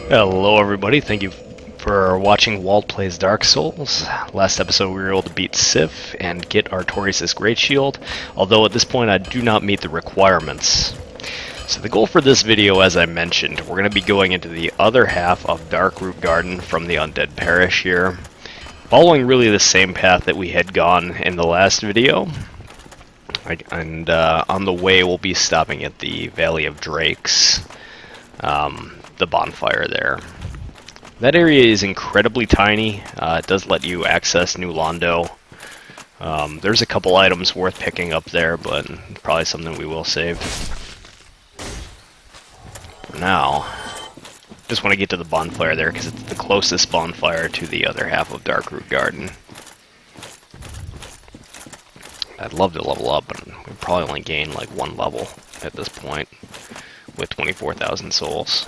Hello everybody, thank you for watching Walt Plays Dark Souls. Last episode we were able to beat Sif and get Artorias' Great Shield, although at this point I do not meet the requirements. So the goal for this video, as I mentioned, we're going to be going into the other half of Darkroot Garden from the Undead Parish here, following really the same path that we had gone in the last video. And on the way we'll be stopping at the Valley of Drakes. The bonfire there. That area is incredibly tiny. It does let you access New Londo. There's a couple items worth picking up there, but probably something we will save. For now, just want to get to the bonfire there because it's the closest bonfire to the other half of Darkroot Garden. I'd love to level up, but we probably only gain like one level at this point with 24,000 souls.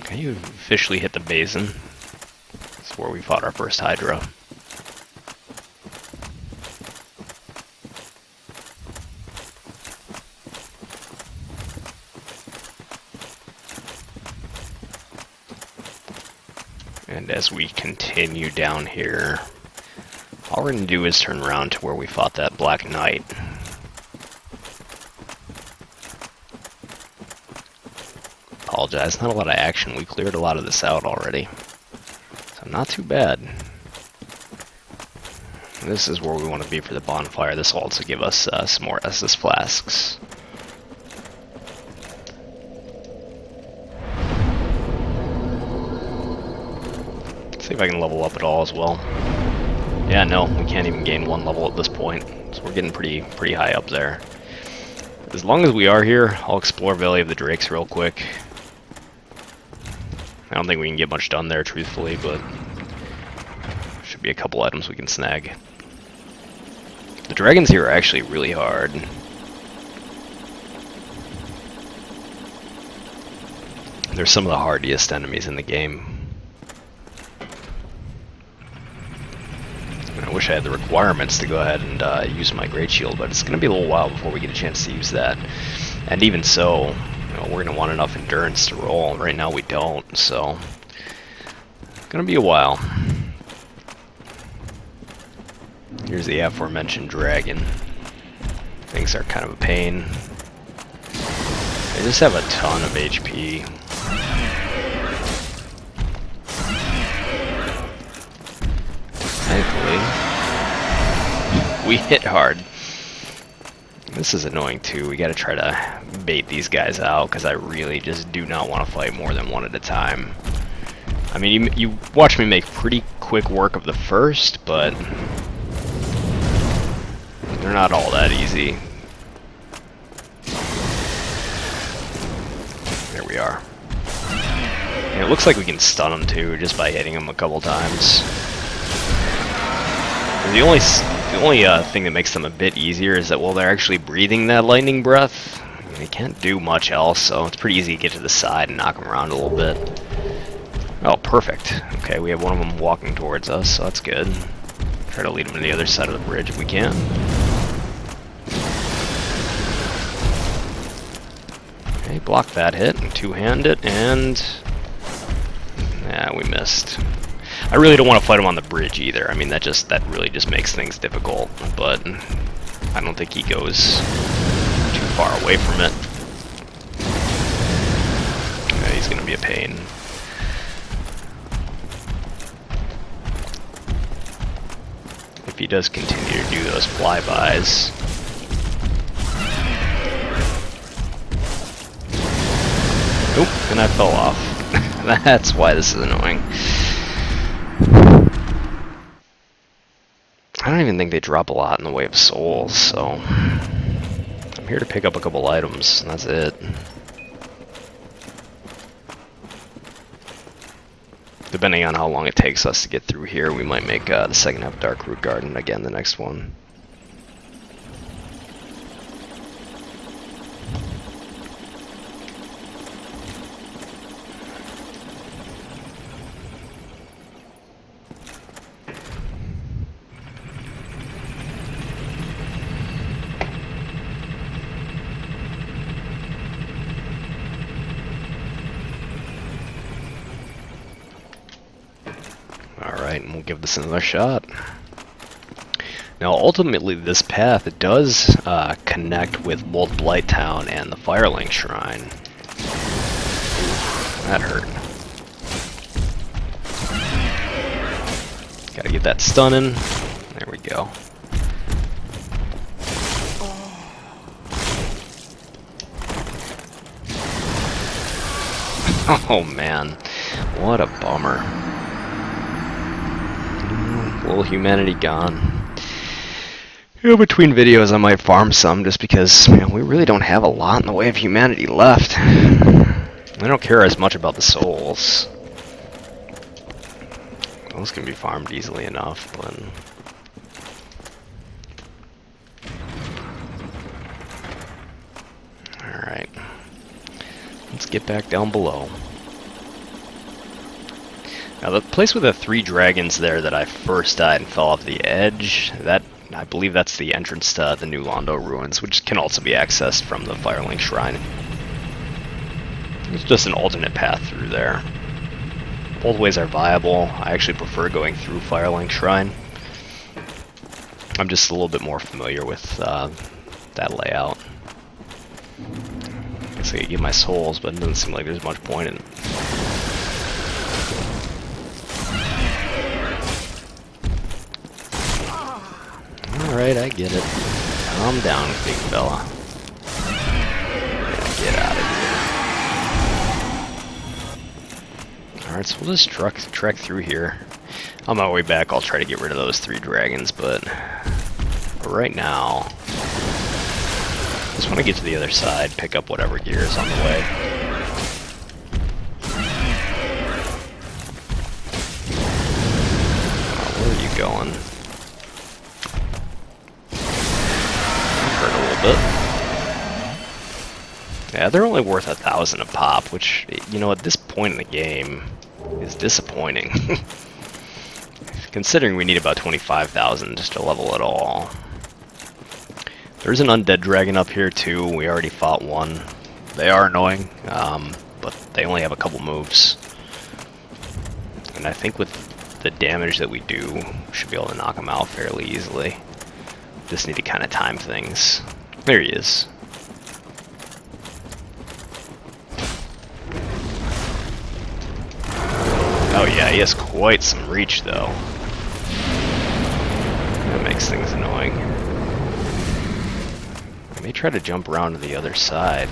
Okay, you officially hit the basin. That's where we fought our first Hydra. And as we continue down here, all we're going to do is turn around to where we fought that Black Knight. Apologize, not a lot of action. We cleared a lot of this out already. So not too bad. This is where we want to be for the bonfire. This will also give us some more Estus flasks. See if I can level up at all as well. Yeah, no, we can't even gain one level at this point. So we're getting pretty high up there. As long as we are here, I'll explore Valley of the Drakes real quick. I don't think we can get much done there, truthfully, but should be a couple items we can snag. The dragons here are actually really hard. They're some of the hardiest enemies in the game. I wish I had the requirements to go ahead and use my Great Shield, but it's going to be a little while before we get a chance to use that. And even so, we're going to want enough endurance to roll. Right now we don't, so it's going to be a while. Here's the aforementioned dragon. Things are kind of a pain. They just have a ton of HP. Thankfully, we hit hard. This is annoying too. We gotta try to bait these guys out because I really just do not want to fight more than one at a time. I mean, you watch me make pretty quick work of the first, but they're not all that easy. There we are. And it looks like we can stun them too just by hitting them a couple times. The only thing that makes them a bit easier is that while they're actually breathing that lightning breath, they can't do much else, so it's pretty easy to get to the side and knock them around a little bit. Oh, perfect. Okay, we have one of them walking towards us, so that's good. Try to lead them to the other side of the bridge if we can. Okay, block that hit and two-hand it, and yeah, we missed. I really don't want to fight him on the bridge either. I mean, that really just makes things difficult, but I don't think he goes too far away from it. Yeah, he's going to be a pain. If he does continue to do those flybys. Oop, and I fell off. That's why this is annoying. I don't even think they drop a lot in the way of souls, so I'm here to pick up a couple items, and that's it. Depending on how long it takes us to get through here, we might make the second half of Darkroot Garden again the next one. give this another shot. Now, ultimately, this path does connect with both Blighttown and the Firelink Shrine. Ooh, that hurt. Gotta get that stun in. There we go. Oh man, what a bummer. Little humanity gone. You know, between videos I might farm some just because, you know, we really don't have a lot in the way of humanity left. I don't care as much about the souls. Those can be farmed easily enough, but... Alright. Let's get back down below. Now the place with the 3 dragons there that I first died and fell off the edge, that I believe that's the entrance to the New Londo ruins, which can also be accessed from the Firelink Shrine. It's just an alternate path through there. Both ways are viable. I actually prefer going through Firelink Shrine. I'm just a little bit more familiar with that layout. I guess I could get my souls, but it doesn't seem like there's much point in it. Alright, I get it. Calm down, big fella. Yeah, get out of here. Alright, so we'll just trek through here. On my way back, I'll try to get rid of those 3 dragons, but right now, I just want to get to the other side, pick up whatever gear is on the way. Where are you going? Yeah, they're only worth 1,000 a pop, which, you know, at this point in the game is disappointing. Considering we need about 25,000 just to level it all. There's an undead dragon up here too. We already fought one. They are annoying, but they only have a couple moves. And I think with the damage that we do, we should be able to knock them out fairly easily. Just need to kind of time things. There he is. Oh yeah, he has quite some reach though. That makes things annoying. I may try to jump around to the other side.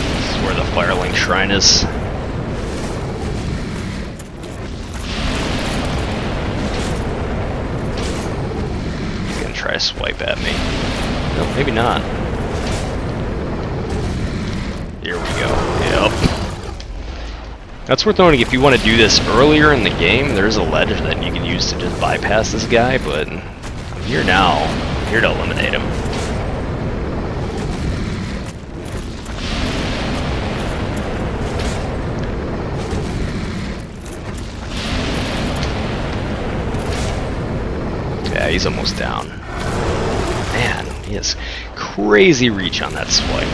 This is where the Firelink Shrine is. Try to swipe at me. No, maybe not. Here we go. Yep. That's worth noting, if you want to do this earlier in the game, there's a ledge that you can use to just bypass this guy, but I'm here now. I'm here to eliminate him. Yeah, he's almost down. Man, he has crazy reach on that swipe.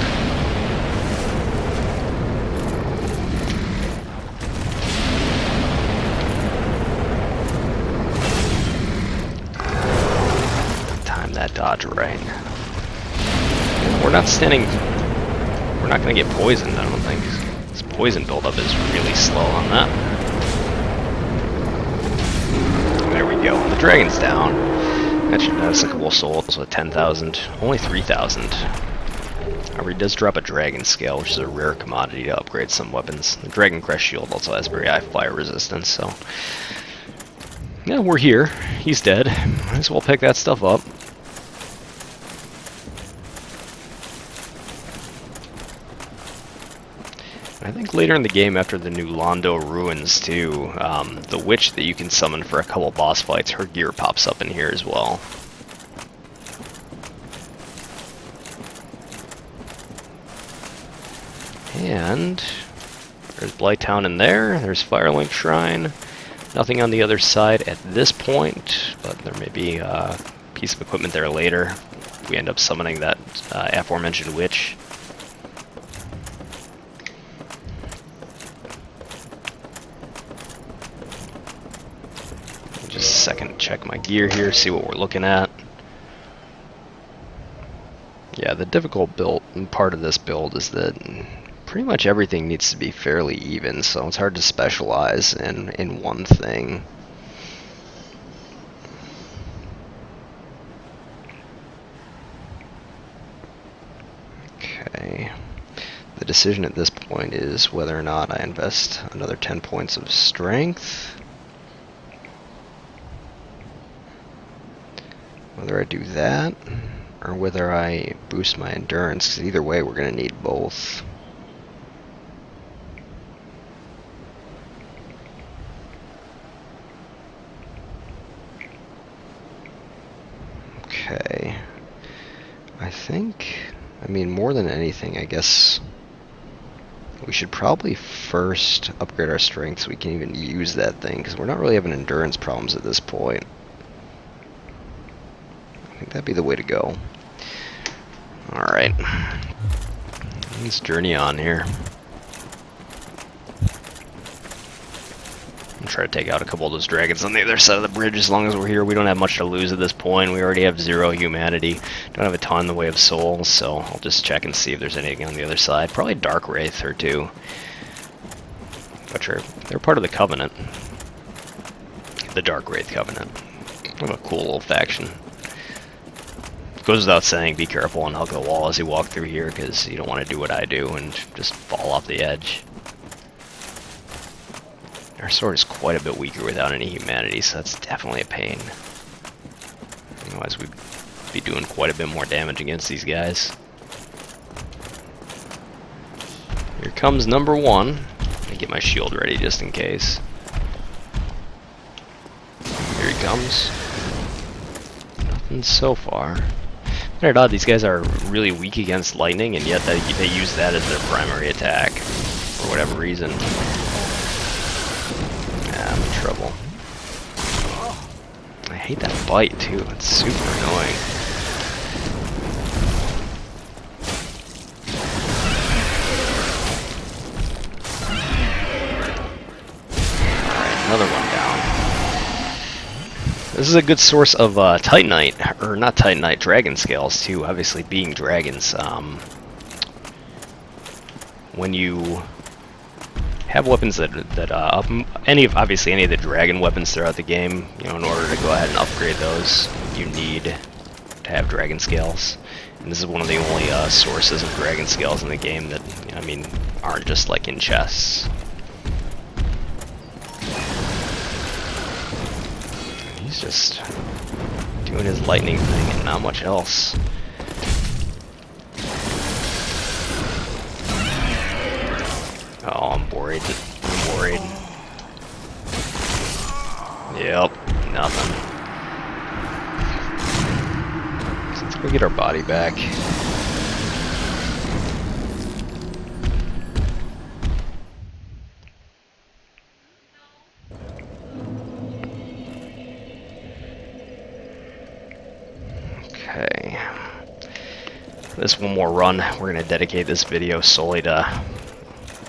Time that dodge right. We're not going to get poisoned, I don't think. This poison buildup is really slow on that. There we go. The dragon's down. That should have a couple of souls with 10,000. Only 3,000. However, he does drop a dragon scale, which is a rare commodity to upgrade some weapons. The Dragon Crest Shield also has very high fire resistance, so... Yeah, we're here. He's dead. Might as well pick that stuff up. I think later in the game, after the New Londo ruins too, the witch that you can summon for a couple boss fights, her gear pops up in here as well. And there's Blighttown in there, there's Firelink Shrine. Nothing on the other side at this point, but there may be piece of equipment there later if we end up summoning that aforementioned witch. Just a second to check my gear here, see what we're looking at. Yeah, the difficult part of this build is that pretty much everything needs to be fairly even, so it's hard to specialize in one thing. Okay. The decision at this point is whether or not I invest another 10 points of strength. Whether I do that, or whether I boost my endurance, because either way we're going to need both. Okay. I mean, more than anything, I guess we should probably first upgrade our strength so we can even use that thing, because we're not really having endurance problems at this point. I think that'd be the way to go. Alright. Let's journey on here. I'm trying to take out a couple of those dragons on the other side of the bridge. As long as we're here, we don't have much to lose at this point. We already have 0 humanity. Don't have a ton in the way of souls, so I'll just check and see if there's anything on the other side. Probably Dark Wraith or two. Which they're part of the Covenant. The Dark Wraith Covenant. What a cool little faction. Goes without saying, be careful and hug the wall as you walk through here, because you don't want to do what I do and just fall off the edge. Our sword is quite a bit weaker without any humanity, so that's definitely a pain. Otherwise we'd be doing quite a bit more damage against these guys. Here comes number 1. Let me get my shield ready just in case. Here he comes. Nothing so far. Isn't it odd, these guys are really weak against lightning, and yet they use that as their primary attack for whatever reason. Yeah, I'm in trouble. I hate that bite too, it's super annoying. Alright, another one down. This is a good source of Titanite, or not Titanite, dragon scales too, obviously being dragons. When you have weapons that obviously any of the dragon weapons throughout the game, you know, in order to go ahead and upgrade those, you need to have dragon scales. And this is one of the only sources of dragon scales in the game that, you know, I mean, aren't just like in chests. He's just doing his lightning thing and not much else. Oh, I'm worried. I'm worried. Yep, nothing. So let's go get our body back. Okay. This one more run, we're going to dedicate this video solely to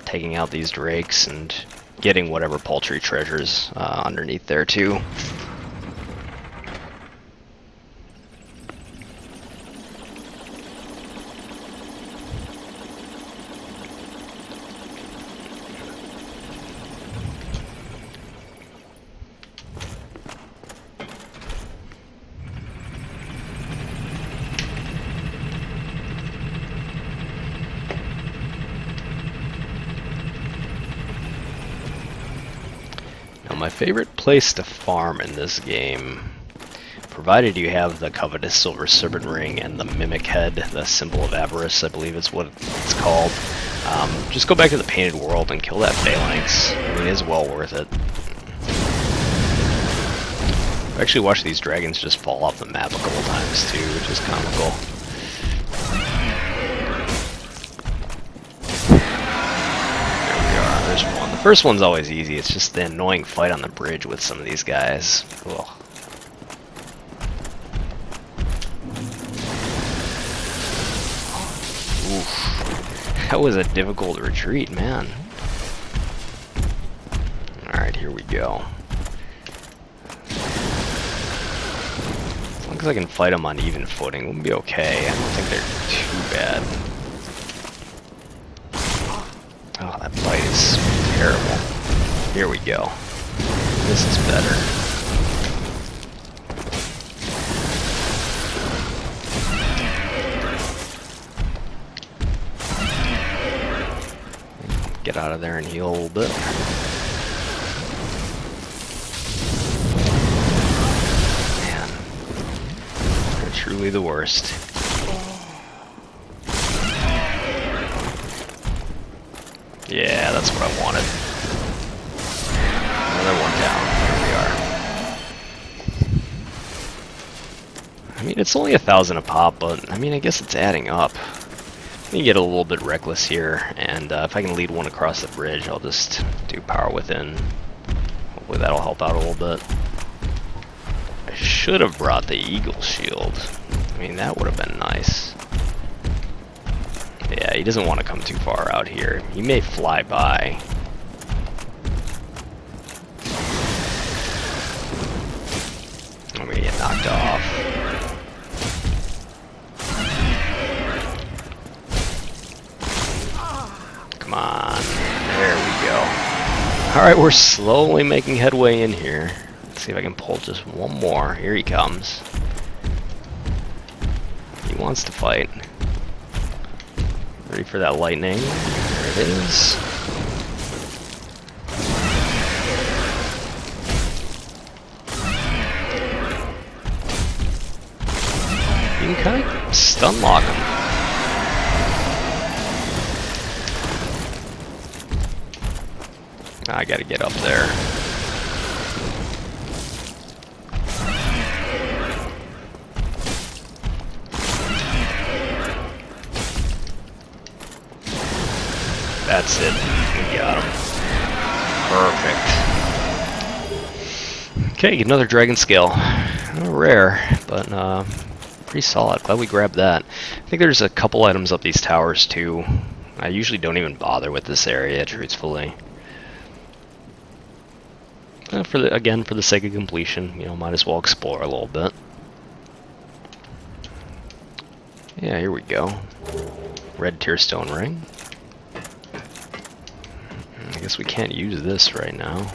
taking out these drakes and getting whatever paltry treasures underneath there too. My favorite place to farm in this game, provided you have the covetous silver serpent ring and the mimic head, the symbol of avarice, I believe is what it's called, just go back to the painted world and kill that phalanx. I mean, it is well worth it. I've actually watched these dragons just fall off the map a couple times too, which is comical. There's one. The first one's always easy, it's just the annoying fight on the bridge with some of these guys. Ugh. That was a difficult retreat, man. Alright, here we go. As long as I can fight them on even footing, we'll be okay. I don't think they're too bad. Oh, that bite is terrible. Here we go. This is better. Get out of there and heal a little bit. Man, they're truly the worst. Yeah, that's what I wanted. Another one down. There we are. I mean, it's only 1,000 a pop, but I mean, I guess it's adding up. Let me get a little bit reckless here, and if I can lead one across the bridge, I'll just do power within. Hopefully that'll help out a little bit. I should have brought the eagle shield. I mean, that would have been nice. Yeah, he doesn't want to come too far out here. He may fly by. I'm gonna get knocked off. Come on. There we go. Alright, we're slowly making headway in here. Let's see if I can pull just one more. Here he comes. He wants to fight. Ready for that lightning. There it is. You can kind of stun lock him. I gotta get up there. That's it. We got him. Perfect. Okay, another dragon scale. Rare, but pretty solid. Glad we grabbed that. I think there's a couple items up these towers too. I usually don't even bother with this area, truthfully. Again, for the sake of completion, you know, might as well explore a little bit. Yeah, here we go. Red tearstone ring. I guess we can't use this right now.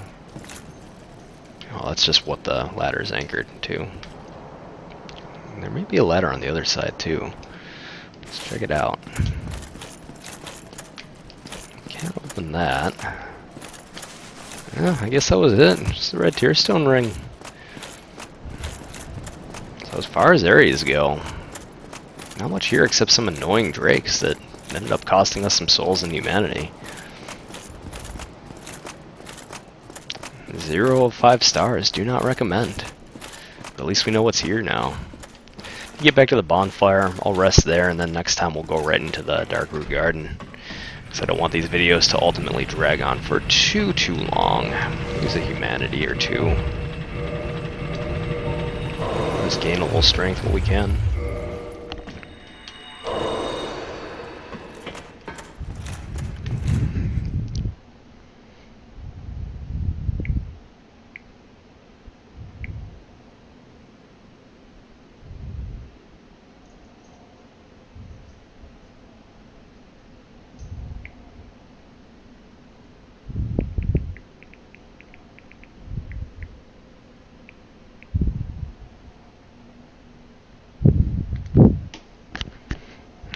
Oh, that's just what the ladder is anchored to. There may be a ladder on the other side too. Let's check it out. Can't open that. Yeah, I guess that was it. Just the red tearstone ring. So as far as areas go, not much here except some annoying drakes that ended up costing us some souls and humanity. 0 of 5 stars. Do not recommend. But at least we know what's here now. Get back to the bonfire. I'll rest there, and then next time we'll go right into the Darkroot Garden. Because I don't want these videos to ultimately drag on for too long. Use a humanity or two. Just gain a little strength when we can.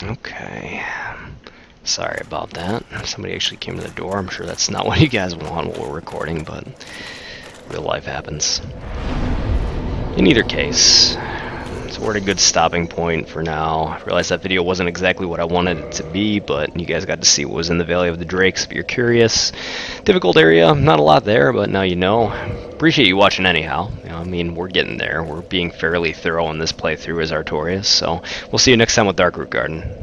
Okay. Sorry about that. Somebody actually came to the door. I'm sure that's not what you guys want while we're recording, but real life happens. In either case, so we're at a good stopping point for now. I realized that video wasn't exactly what I wanted it to be, but you guys got to see what was in the Valley of the Drakes if you're curious. Difficult area, not a lot there, but now you know. Appreciate you watching anyhow. You know, I mean, we're getting there. We're being fairly thorough in this playthrough as Artorias, so we'll see you next time with Darkroot Garden.